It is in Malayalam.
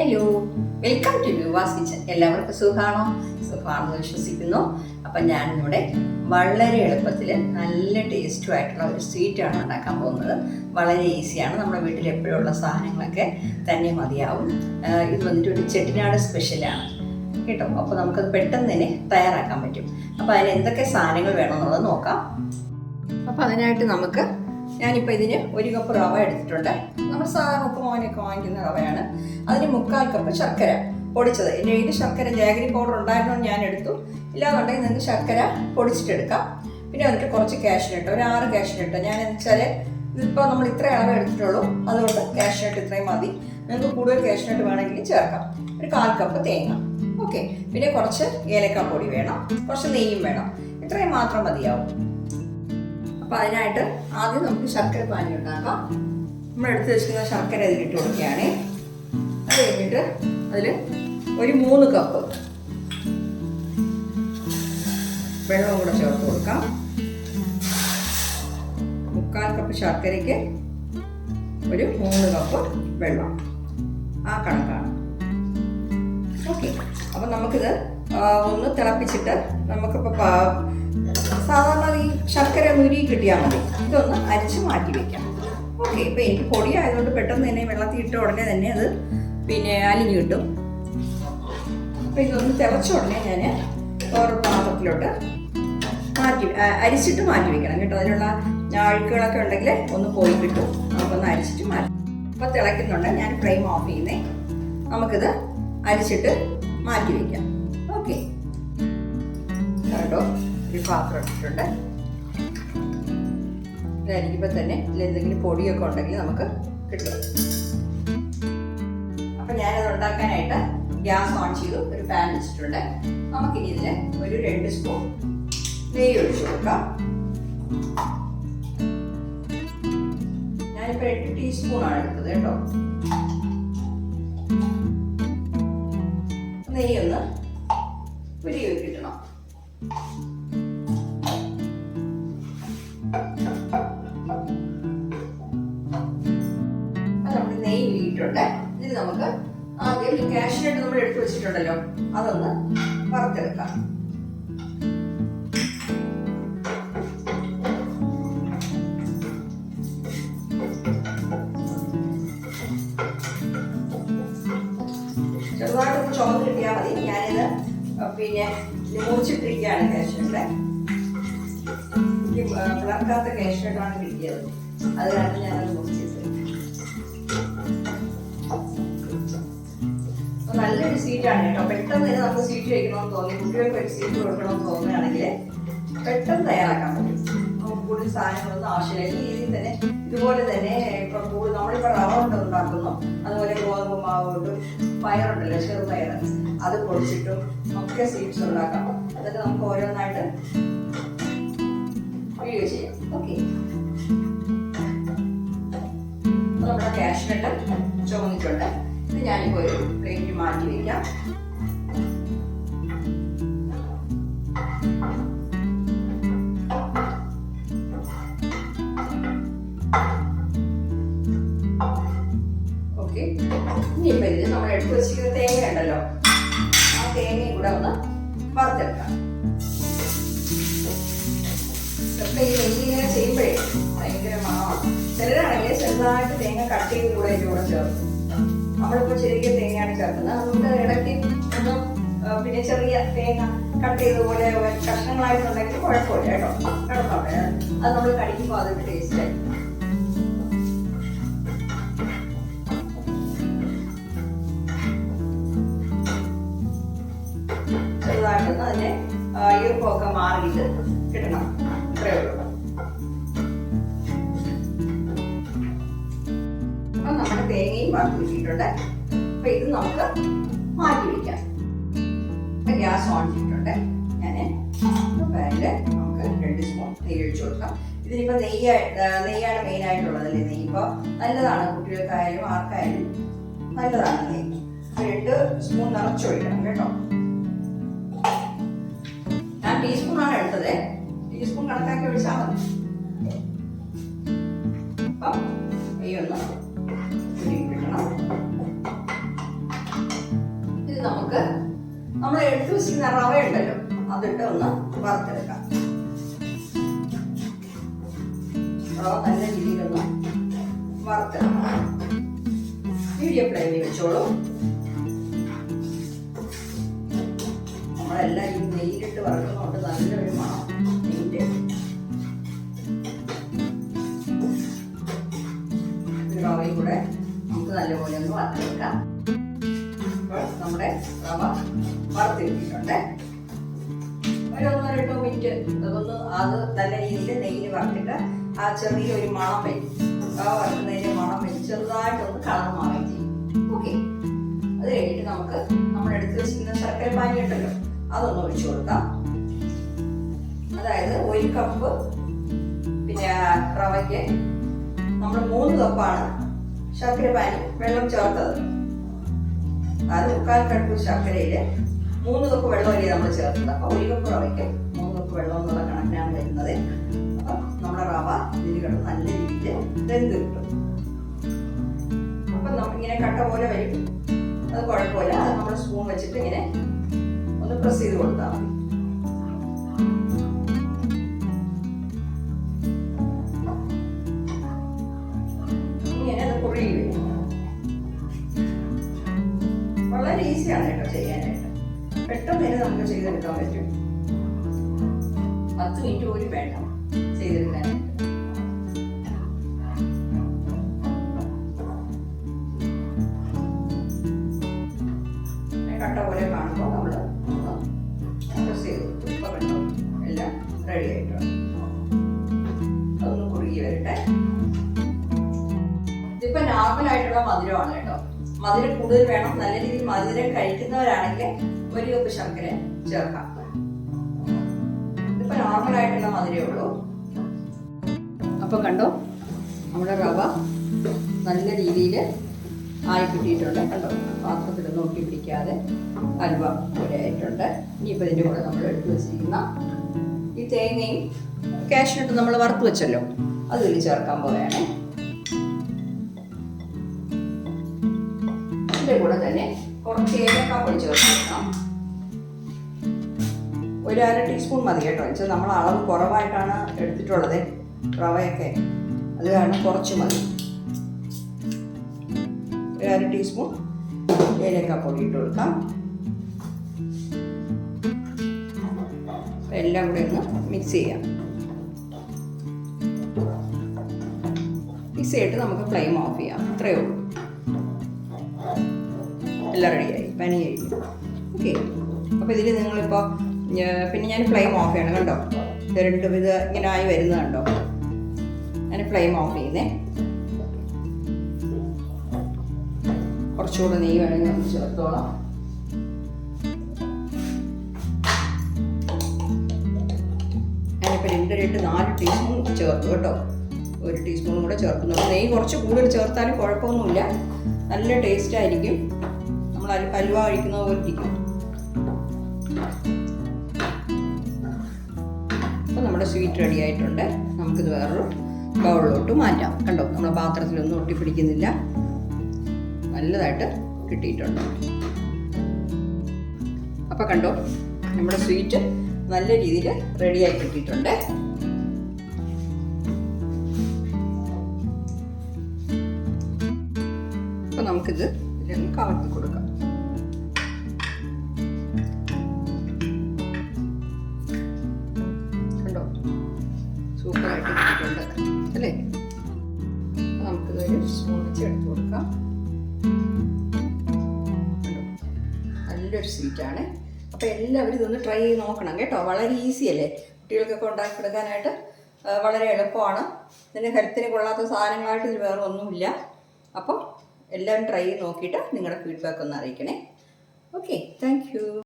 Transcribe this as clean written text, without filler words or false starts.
ഹലോ, വെൽക്കം ടു വ്യൂവാസ് കിച്ചൻ. എല്ലാവർക്കും സുഖമാണെന്ന് വിശ്വസിക്കുന്നു. അപ്പം ഞാനിവിടെ വളരെ എളുപ്പത്തിൽ നല്ല ടേസ്റ്റുമായിട്ടുള്ള ഒരു സ്വീറ്റാണ് ഉണ്ടാക്കാൻ പോകുന്നത്. വളരെ ഈസിയാണ്, നമ്മുടെ വീട്ടിൽ എപ്പോഴുള്ള സാധനങ്ങളൊക്കെ തന്നെ മതിയാവും. ഇത് വന്നിട്ട് ഒരു ചെട്ടിനാട് സ്പെഷ്യലാണ് കേട്ടോ. അപ്പോൾ നമുക്കത് പെട്ടെന്ന് തന്നെ തയ്യാറാക്കാൻ പറ്റും. അപ്പോൾ അതിന് എന്തൊക്കെ സാധനങ്ങൾ വേണമെന്നുള്ളത് നോക്കാം. അപ്പോൾ അതിനായിട്ട് ഞാനിപ്പോൾ ഇതിന് 1 കപ്പ് റവ എടുത്തിട്ടുണ്ട്. നമ്മൾ സാധാരണ ഉപ്പുമാവിനൊക്കെ വാങ്ങിക്കുന്ന റവയാണ്. അതിന് 3/4 കപ്പ് ശർക്കര പൊടിച്ചത്. എൻ്റെ കയ്യിൽ ശർക്കര ജാഗരി പൗഡർ ഉണ്ടായിരുന്നോ ഞാൻ എടുത്തു. ഇല്ലാന്നുണ്ടെങ്കിൽ നിങ്ങൾക്ക് ശർക്കര പൊടിച്ചിട്ടെടുക്കാം. പിന്നെ വന്നിട്ട് കുറച്ച് കാഷ്നട്ട്, ഒരു 6 കാഷ്നട്ട്. ഞാനെന്ന് വെച്ചാൽ ഇതിപ്പോൾ നമ്മൾ ഇത്ര അളവ് എടുത്തിട്ടുള്ളൂ, അതുകൊണ്ട് കാഷ്നട്ട് ഇത്രയും മതി. നിങ്ങൾക്ക് കൂടുതൽ കാഷ്നട്ട് വേണമെങ്കിൽ ചേർക്കാം. ഒരു 1/4 കപ്പ് തേങ്ങ. ഓക്കെ, പിന്നെ കുറച്ച് ഏലക്കാപ്പൊടി വേണം, കുറച്ച് നെയ്യും വേണം. ഇത്രയും മാത്രം മതിയാവും. അപ്പോൾ അതിനായിട്ട് ആദ്യം നമുക്ക് ശർക്കര പാനി ഉണ്ടാക്കാം. നമ്മൾ എടുത്ത് വെച്ചിരിക്കുന്ന ശർക്കര അതിലിട്ട് കൊടുക്കുകയാണ്. അത് കഴിഞ്ഞിട്ട് അതിൽ ഒരു 3 കപ്പ് വെള്ളം കൂടെ ചേർത്ത് കൊടുക്കാം. 3/4 കപ്പ് ശർക്കരയ്ക്ക് ഒരു 3 കപ്പ് വെള്ളം, ആ കണക്കാണ്. ഓക്കെ, അപ്പം നമുക്കിത് ഒന്ന് തിളപ്പിച്ചിട്ട് നമുക്കിപ്പോൾ സാധാരണ ഈ ശർക്കര ഉരുകി കിട്ടിയാൽ മതി. ഇതൊന്ന് അരിച്ച് മാറ്റി വയ്ക്കാം. ഓക്കെ, ഇപ്പം എനിക്ക് പൊടി ആയതുകൊണ്ട് പെട്ടെന്ന് തന്നെ വെള്ളത്തിൽ ഇട്ട ഉടനെ തന്നെ അത് അലിഞ്ഞു കിട്ടും. അപ്പം ഇതൊന്ന് തിളച്ച ഉടനെ ഞാൻ വേറൊരു പാത്രത്തിലോട്ട് അരിച്ചിട്ട് മാറ്റി വയ്ക്കണം കേട്ടോ. അതിനുള്ള അഴുക്കുകളൊക്കെ ഉണ്ടെങ്കിൽ ഒന്ന് പോയി കിട്ടും. നമുക്കൊന്ന് അരിച്ചിട്ട് മാറ്റി. അപ്പം തിളയ്ക്കുന്നുണ്ട്, ഞാൻ ഫ്ലെയിം ഓഫ് ചെയ്യുന്നേ. നമുക്കിത് അരിച്ചിട്ട് മാറ്റി വയ്ക്കാം. ഓക്കെ കേട്ടോ, ഒരു പാത്രം ഇട്ടിട്ടുണ്ട്. ഇതായിരിക്കുമ്പോൾ തന്നെ ഇതിലെന്തെങ്കിലും പൊടിയൊക്കെ ഉണ്ടെങ്കിൽ നമുക്ക് കിട്ടും. അപ്പം ഞാനത് ഉണ്ടാക്കാനായിട്ട് ഗ്യാസ് ഓൺ ചെയ്തു, ഒരു പാൻ വെച്ചിട്ടുണ്ട്. നമുക്കിനി ഇതിന് ഒരു 2 സ്പൂൺ നെയ്യ് ഒഴിച്ചു കൊടുക്കാം. ഞാനിപ്പോൾ 8 ടീസ്പൂണാണ് എടുത്തത് കേട്ടോ. നെയ്യൊന്ന് ഉരുകി കിട്ടണം. നെയ്യ് ഉരുകിയിട്ടുണ്ട്. ഇതിൽ നമുക്ക് ആദ്യം ഈ കാഷ്നട്ട് നമ്മൾ എടുത്തു വെച്ചിട്ടുണ്ടല്ലോ, അതൊന്ന് വറുത്തെടുക്കാം. ചെറുതായിട്ടൊന്ന് ചുവന്ന് കിട്ടിയാൽ മതി. ഞാനിത് മുറിച്ചിട്ടിരിക്കുകയാണ് കാഷ്നട്ട്. വിളർക്കാത്ത കാഷ്നട്ടാണ് കിട്ടിയത്, അത് കാരണം ഞാനത് മുറിച്ചിട്ട്. നല്ലൊരു സ്വീറ്റാണ് കേട്ടോ. പെട്ടെന്ന് തന്നെ നമുക്ക് സ്വീറ്റ് കഴിക്കണമെന്ന് തോന്നി, കുട്ടികൾക്ക് ഒരു സ്വീറ്റ് കൊടുക്കണമെന്ന് തോന്നുകയാണെങ്കിൽ പെട്ടെന്ന് തയ്യാറാക്കാൻ പറ്റും. നമുക്ക് കൂടുതൽ സാധനങ്ങളൊന്നും ആവശ്യമില്ല. ഈ രീതിയിൽ തന്നെ ഇതുപോലെ തന്നെ ഇപ്പം നമ്മളിപ്പോൾ റവ കൊണ്ട് ഉണ്ടാക്കുന്നു, അതുപോലെ ഗോതമ്പ് മാവ് കൊണ്ടും പയറുണ്ടല്ലോ, ചെറുപയർ, അത് പൊടിച്ചിട്ടും ഒക്കെ സ്വീറ്റ്സ് ഉണ്ടാക്കാം. അതൊക്കെ നമുക്ക് ഓരോന്നായിട്ട് വീഡിയോ ചെയ്യാം. ഓക്കെ, നമ്മുടെ കാഷ്നട്ട് ചുമന്നിട്ടുണ്ട്. ഇത് ഞാനിപ്പോൾ ഒരു പ്ലേറ്റ് മാറ്റി വയ്ക്കാം. ഓക്കെ, ഇനിയിപ്പോൾ ഇതിൽ നമ്മൾ എടുത്ത് വെച്ചിരിക്കുന്ന തേങ്ങ ഉണ്ടല്ലോ, ആ തേങ്ങയും കൂടെ ഒന്ന് വറുത്തെടുക്കാം. ചിലപ്പോൾ ഈ നെയ്യിങ്ങനെ ചെയ്യുമ്പോഴേ ഭയങ്കര മണമാണ്. ചിലരാണെങ്കിൽ ചെറുതായിട്ട് തേങ്ങ കട്ട് ചെയ്ത് കൂടെ ഇതിൻ്റെ കൂടെ ചേർക്കും. നമ്മളിപ്പോൾ ചെറിയ തേങ്ങയാണ് ചേർക്കുന്നത്. നമുക്ക് ഇടയ്ക്ക് ഒന്ന് ചെറിയ തേങ്ങ കട്ട് ചെയ്തതുപോലെ കഷ്ണങ്ങളായിട്ടുണ്ടെങ്കിൽ കുഴപ്പമില്ല കേട്ടോ. കിടന്നോട്ടെ, അത് നമ്മൾ കടിക്കുമ്പോൾ അതൊരു ടേസ്റ്റ് ആയിരിക്കും. ചെറുതായിട്ടൊന്ന് അതിനെ ഈർപ്പമൊക്കെ മാറിയിട്ട് കിട്ടണം, ഇത്രയേ ഉള്ളൂ. അപ്പം നമ്മുടെ തേങ്ങയും വറുത്ത് കിട്ടിയിട്ടുണ്ട്. അപ്പം ഇത് നമുക്ക് മാറ്റി വയ്ക്കാം. അപ്പം ഗ്യാസ് ഓൺ ചെയ്തിട്ടുണ്ട്. ഞാൻ പാനിൽ നമുക്ക് 2 സ്പൂൺ നെയ്യ് ഒഴിച്ചു കൊടുക്കാം. ഇതിനിപ്പോൾ നെയ്യാണ് മെയിനായിട്ടുള്ളതല്ലേ. നെയ്യ് ഇപ്പോൾ നല്ലതാണ്, കുട്ടികൾക്കായാലും ആർക്കായാലും നല്ലതാണ് നെയ്യ്. 2 സ്പൂൺ നിറച്ചൊഴിക്കണം കേട്ടോ. ഞാൻ ടീസ്പൂണാണ് എടുത്തത്, ടീസ്പൂൺ കണക്കാക്കി ഒഴിച്ചാൽ മതി. അപ്പം നെയ്യൊന്ന് കിട്ടണം. ഇത് നമുക്ക് നമ്മൾ എടുത്തു വെച്ചിരുന്ന റവ ഉണ്ടല്ലോ അതിട്ട് ഒന്ന് വറുത്തെടുക്കാം. റവ നല്ല രീതിയിലൊന്ന് വറുത്തെടുക്കാം. മീഡിയം ഫ്ലെയിമിൽ വെച്ചോളൂ. നമ്മളെല്ലാം ഈ നെയ്യിലിട്ട് വറുക്കുന്നതുകൊണ്ട് നല്ലൊരു മണം നെയ്യിൻ്റെ. റവയും കൂടെ നമുക്ക് നല്ലപോലെ ഒന്ന് വറുത്തെടുക്കാം. അപ്പോൾ നമ്മുടെ റവ വറുത്തിരിക്കുന്നുണ്ട്. ഒരു 1-2 മിനിറ്റ് അതൊന്ന് അത് നല്ല രീതിയിൽ നെയ്യിൽ വറുത്തിട്ട് ആ ചെറിയൊരു മണം വരും. റവ വറുക്കുന്നതിൻ്റെ മണം വരും. ചെറുതായിട്ടൊന്ന് കളർ മാറുകയും ചെയ്യും. ഓക്കെ, അത് കഴിഞ്ഞിട്ട് നമുക്ക് നമ്മൾ എടുത്ത് വെച്ചിരിക്കുന്ന ശർക്കര പാനി ഉണ്ടല്ലോ അതൊന്ന് ഒഴിച്ചു കൊടുക്കാം. അതായത് 1 കപ്പ് പിന്നെ റവയ്ക്ക് നമ്മൾ 3 കപ്പാണ് ശർക്കര പാനി വെള്ളം ചേർത്തത്. അത് 1/4 കപ്പ് ശർക്കരയിൽ 3 കപ്പ് വെള്ളമല്ലേ നമ്മൾ ചേർത്തത്. അപ്പോൾ 1 കപ്പ് റവയ്ക്ക് 3 കപ്പ് വെള്ളം എന്നുള്ള കണക്കിനാണ് വരുന്നത്. അപ്പം നമ്മുടെ റവ ഇതിൽ കിടന്ന് നല്ല രീതിയിൽ വെന്ത് കിട്ടും. അപ്പം നമുക്കിങ്ങനെ കട്ട പോലെ വരും. അത് കുഴപ്പമില്ല. അത് നമ്മൾ സ്പൂൺ വെച്ചിട്ട് ഇങ്ങനെ ഒന്ന് പ്രസ് ചെയ്ത് കൊടുത്താൽ മതി. ഇങ്ങനെ അത് കുറുകി വരും. വളരെ ഈസിയാണ് കേട്ടോ ചെയ്യാനായിട്ട്. പെട്ടെന്ന് തന്നെ നമുക്ക് ചെയ്തെടുക്കാൻ പറ്റും. 10 മിനിറ്റ് പോലും വേണ്ട ചെയ്തെടുക്കാനായിട്ട്. കട്ട പോലെ കാണുമ്പോൾ നമ്മൾ പ്രസ് ചെയ്ത് കൊടുക്കും. ഇപ്പം കണ്ടോ എല്ലാം റെഡി ആയിട്ടുണ്ട്. അതൊന്ന് കുറുകി വരട്ടെ. ഇതിപ്പോൾ നോർമലായിട്ടുള്ള മധുരമാണ് കേട്ടോ. മധുരം കൂടുതൽ വേണം, നല്ല രീതിയിൽ മധുരം കഴിക്കുന്നവരാണെങ്കിൽ 1 കപ്പ് ശർക്കര ചേർക്കാം. ഇതിപ്പോൾ നോർമലായിട്ടുള്ള മധുരമേ ഉള്ളൂ. അപ്പോൾ കണ്ടോ നമ്മുടെ റവ നല്ല രീതിയിൽ ആയി കിട്ടിയിട്ടുണ്ട്. കണ്ടോ പാത്രത്തിൽ നോക്കി പിടിക്കാതെ ഹൽവ പോലെ ആയിട്ടുണ്ട്. ഇനിയിപ്പോൾ ഇതിൻ്റെ കൂടെ നമ്മൾ എടുത്തു വെച്ചിരിക്കുന്ന ഈ തേങ്ങയും കാഷ്യൂട്ട് നമ്മൾ വറുത്ത് വെച്ചല്ലോ അത് ഇതിൽ ചേർക്കാൻ പോവുകയാണ്. ഇതിൻ്റെ കൂടെ തന്നെ കുറച്ച് ഏലക്കാപ്പൊടി ചേർത്ത് വെക്കണം. 1/2 ടീസ്പൂൺ മതി കേട്ടോ. വെച്ചാൽ നമ്മൾ അളവ് കുറവായിട്ടാണ് എടുത്തിട്ടുള്ളത് റവയൊക്കെ, അത് കാരണം കുറച്ച് മതി. 1/2 ടീസ്പൂൺ ഏലക്കാപ്പൊടി ഇട്ട് കൊടുക്കാം. എല്ലാം കൂടെ ഒന്ന് മിക്സ് ചെയ്യാം. മിക്സ് ചെയ്തിട്ട് നമുക്ക് ഫ്ലെയിം ഓഫ് ചെയ്യാം. അത്രയേ ഉള്ളൂ. എല്ലാം റെഡിയായി, പനി കഴിഞ്ഞു. ഓക്കെ, അപ്പോൾ ഇതിൽ നിങ്ങളിപ്പോൾ പിന്നെ ഞാൻ ഫ്ലെയിം ഓഫ് ചെയ്യണം. കണ്ടോ ഇത് ഇങ്ങനെ ആയി വരുന്നത് കണ്ടോ. ഞാൻ ഫ്ലെയിം ഓഫ് ചെയ്യുന്നേ. കുറച്ചുകൂടെ നെയ്യ് വേണമെങ്കിൽ നമുക്ക് ചേർത്തോളാം. ഞാനിപ്പോൾ 2-4 ടീസ്പൂൺ ചേർത്തു കേട്ടോ. 1 ടീസ്പൂൺ കൂടെ ചേർക്കുന്നുണ്ട്. നെയ്യ് കുറച്ച് കൂടുതൽ ചേർത്താലും കുഴപ്പമൊന്നുമില്ല, നല്ല ടേസ്റ്റ് ആയിരിക്കും. നമ്മൾ ഹൽവ കഴിക്കുന്ന പോലെ ഇരിക്കും. അപ്പോൾ നമ്മുടെ സ്വീറ്റ് റെഡി ആയിട്ടുണ്ട്. നമുക്കിത് വേറൊരു ബൗളിലോട്ട് മാറ്റാം. കണ്ടോ നമ്മുടെ പാത്രത്തിലൊന്നും ഒട്ടിപ്പിടിക്കുന്നില്ല, നല്ലതായിട്ട് കിട്ടിയിട്ടുണ്ട്. അപ്പോൾ കണ്ടോ നമ്മുടെ സ്വീറ്റ് നല്ല രീതിയിൽ റെഡിയായി കിട്ടിയിട്ടുണ്ട്. അപ്പോൾ നമുക്കിത് ഇതിലൊന്ന് കവർത്തി കൊടുക്കാം. കണ്ടോ സൂപ്പറായിട്ട് കിട്ടിയിട്ടുണ്ട് അല്ലേ. നമുക്കിതൊരു സ്പൂൺ വെച്ച് എടുത്ത് കൊടുക്കാം. നല്ലൊരു സ്വീറ്റാണ്. അപ്പോൾ എല്ലാവരും ഇതൊന്ന് ട്രൈ ചെയ്ത് നോക്കണം കേട്ടോ. വളരെ ഈസി അല്ലേ, കുട്ടികൾക്കൊക്കെ ഉണ്ടാക്കിയെടുക്കാനായിട്ട് വളരെ എളുപ്പമാണ്. ഇതിന് ഹെൽത്തിന് കൊള്ളാത്ത സാധനങ്ങളായിട്ട് ഇതിൽ വേറെ ഒന്നുമില്ല. അപ്പോൾ എല്ലാവരും ട്രൈ ചെയ്ത് നോക്കിയിട്ട് നിങ്ങളുടെ ഫീഡ്ബാക്ക് ഒന്ന് അറിയിക്കണേ. Okay, thank you.